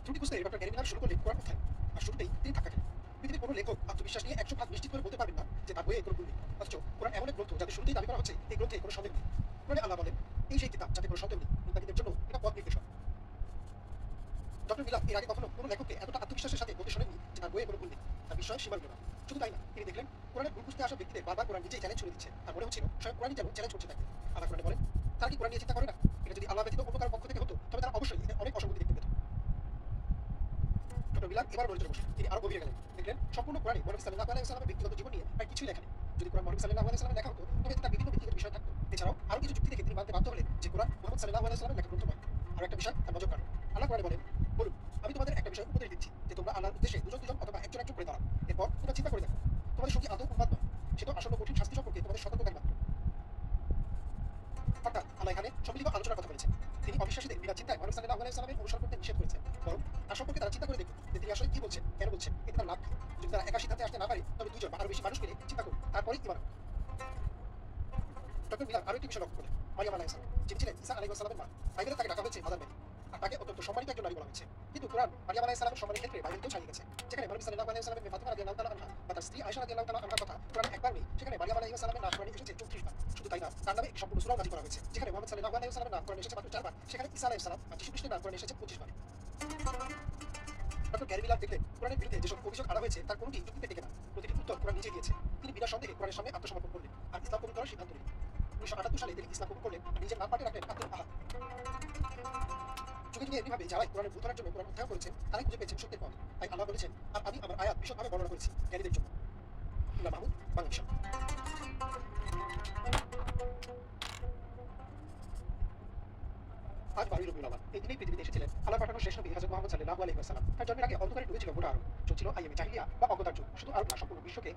ত্রুটি খুঁজতে doctor Gary Miller শুরু করলেন কোরআন অধ্যায়। আর শুরুতেই তিনি ধাক্কা খেলেন। পৃথিবীর কোনো লেখক আত্মবিশ্বাস নিয়ে 100 ভাগ নিশ্চিত করে বলতে পারবেন না যে তার বইয়ে কোনো ভুল নেই। অথচ কোরআন এমন এক গ্রন্থ যাতে শুরুতেই দাবি করা হচ্ছে এই গ্রন্থে কোনো সন্দেহ নেই। কোরআনে আল্লাহ বলেন, এই সেই কিতাব যাতে কোনো সন্দেহ নেই, মুত্তাকিদের জন্য এটা পথ নির্দেশক। ডক্টর মিলার এর আগে কখনো কোনো লেখককে এতটা আত্মবিশ্বাসের সাথে বলতে শোনেননি যে তার বইয়ে কোনো ভুল নেই। তার বিস্ময় সীমাহীন না। শুধু তাই না, তিনি দেখলেন কোরআনের ভুল খুঁজতে আসা ব্যক্তিদের বারবার কোরআন নিজেই চ্যালেঞ্জ ছুড়ে দিচ্ছে। তার মনে হচ্ছিল স্বয়ং কোরআনই যেন চ্যালেঞ্জ করছে তাকে। আল্লাহ কোরআনে বলেন, তারা কি কোরআন নিয়ে চিন্তা করে না? এটা যদি আল্লাহ ব্যতীত অন্য কারো পক্ষ থেকে হতো তবে তারা অবশ্যই এতে অনেক অসঙ্গতি দেখতে পেত। ডক্টর মিলার এবার নড়ে চড়ে বসলেন। তিনি আরো গভীরে গেলেন। দেখলেন সম্পূর্ণ কোরআনে মুহাম্মদ সাল্লাল্লাহু আলাইহি ওয়াসাল্লামের ব্যক্তিগত জীবন নিয়ে প্রায় কিছুই লেখা নেই। যদি কোরআন মুহাম্মদ সাল্লাল্লাহু আলাইহি ওয়াসাল্লামের লেখা হতো তবে তার বিভিন্ন ব্যক্তিগত বিষয় থাকতো। এছাড়াও আরো কিছু যুক্তি দেখে তিনি মানতে বাধ্য হলেন যে কোরআন মুহাম্মদ সাল্লাল্লাহু আলাইহি ওয়াসাল্লামের লেখা গ্রন্থ নয়। আরো একটা বিষয় তার নজর কাড়ল। আল্লাহ কোরআনে বলেন, বলুন, আমি তোমাদের একটা বিষয় উপদেশ দিচ্ছি যে তোমরা আল্লাহর উদ্দেশ্যে দুজন দুজন অথবা একজন একজন করে দাঁড়াও। এরপর তোমরা চিন্তা করে দেখো, তোমাদের সঙ্গে আদৌ উন্মাদ নয়, সে তো আসন্ন কঠিন শাস্তি সম্পর্কে তোমাদের সতর্কতা মাত্র। অর্থাৎ আল্লাহ এখানে সম্মিলিত আলোচনার কথা বলেছেন। তিনি অবিশ্বাসীদের বিনা চিন্তায় মুহাম্মদ সাল্লাল্লাহু আলাইহি ওয়াসাল্লামের অনুসরণ করতে নিষেধ করেছেন। বরং তার সম্পর্কে তারা চিন্তা করে দেখুন যে তিনি আসলে কি বলছেন, কেন বলছেন, এতে তার লাভ কি। যদি তারা একা সিদ্ধান্তে আসতে না পারে তবে দুজন বা আরো বেশি মানুষ মিলে চিন্তা করুন, তারপরেই ইমান। ডক্টর মিলার আরো একটি বিষয় লক্ষ্য করলেন, মারিয়াম আলাইহিস সালাম, যিনি ছিলেন ঈসা আলাইহিস সালামের মা। বাইবেলে তাকে ডাকা হয়েছে মাদার মেরি, আর তাকে অত্যন্ত সম্মানিত একজন নারী বলা হয়েছে। কিন্তু কোরআন মারিয়াম আলাইহিস সালামের সম্মানের ক্ষেত্রে বাইবেলকেও ছাড়িয়ে গেছে। যেখানে নবী সাল্লাল্লাহু আলাইহি ওয়াসাল্লামের ফাতিমা রাদিয়াল্লাহু তাআলা আনহা বা তার স্ত্রী আয়েশা রাদিয়াল্লাহু তাআলা আনহার কথা কোরআনে একবার নেই, সেখানে মারিয়াম আলাইহিস সালামের নাম কোরআনে এসেছে 34 বার। শুধু তাই না, তার নামে একটি সম্পূর্ণ সূরাও নাযিল করা হয়েছে। যেখানে মুহাম্মদ সাল্লাল্লাহু আলাইহি ওয়াসাল্লামের নাম কোরআনে এসেছে মাত্র 4 বার, সেখানে ঈসা আলাইহিস সালাম বা যীশু খ্রিস্টের নাম কোরআনে এসেছে 25 বার। ডক্টর গ্যারি মিলার দেখলেন কোরআনের বিরুদ্ধে যেসব অভিযোগ আনা হয়েছে তার কোনটি যুক্তিতে টেকে না। প্রতিটি উত্তর কোরআন নিজে দিয়েছে। তিনি বিনা সন্দেহে কোরআনের সামনে আত্মসমর্পণ করলেন আর ইসলাম কবুল করার সিদ্ধান্ত নিলেন। 1978 সালে তিনি ইসলাম কবুল করলেন আর নিজের নাম পাল্টে রাখলেন আব্দুল আহাদ। যুগে যুগে এমনিভাবে যারাই কোরআনের ভুল ধরার জন্য কোরআন অধ্যয়ন করেছেন তারাই খুঁজে পেয়েছেন সত্যের পথ। তাই আল্লাহ বলেছেন, আর আমি আমার আয়াত বিশদভাবে বর্ণনা করেছি জ্ঞানীদের জন্য। ইমরান মাহমুদ, বাংলাদেশ। আজ 12ই রবিউল আওয়াল। এই দিনেই পৃথিবীতে এসেছিলেন আল্লাহর পাঠানো শেষ নবী হযরত মুহাম্মদ সাল্লাল্লাহু আলাইহি ওয়াসাল্লাম। তার জন্মের আগে অন্ধকারে ডুবে ছিল গোটা আরব। চলছিল আইয়ামে জাহিলিয়া বা অজ্ঞতার যুগ। শুধু আরব না, সম্পূর্ণ বিশ্বকে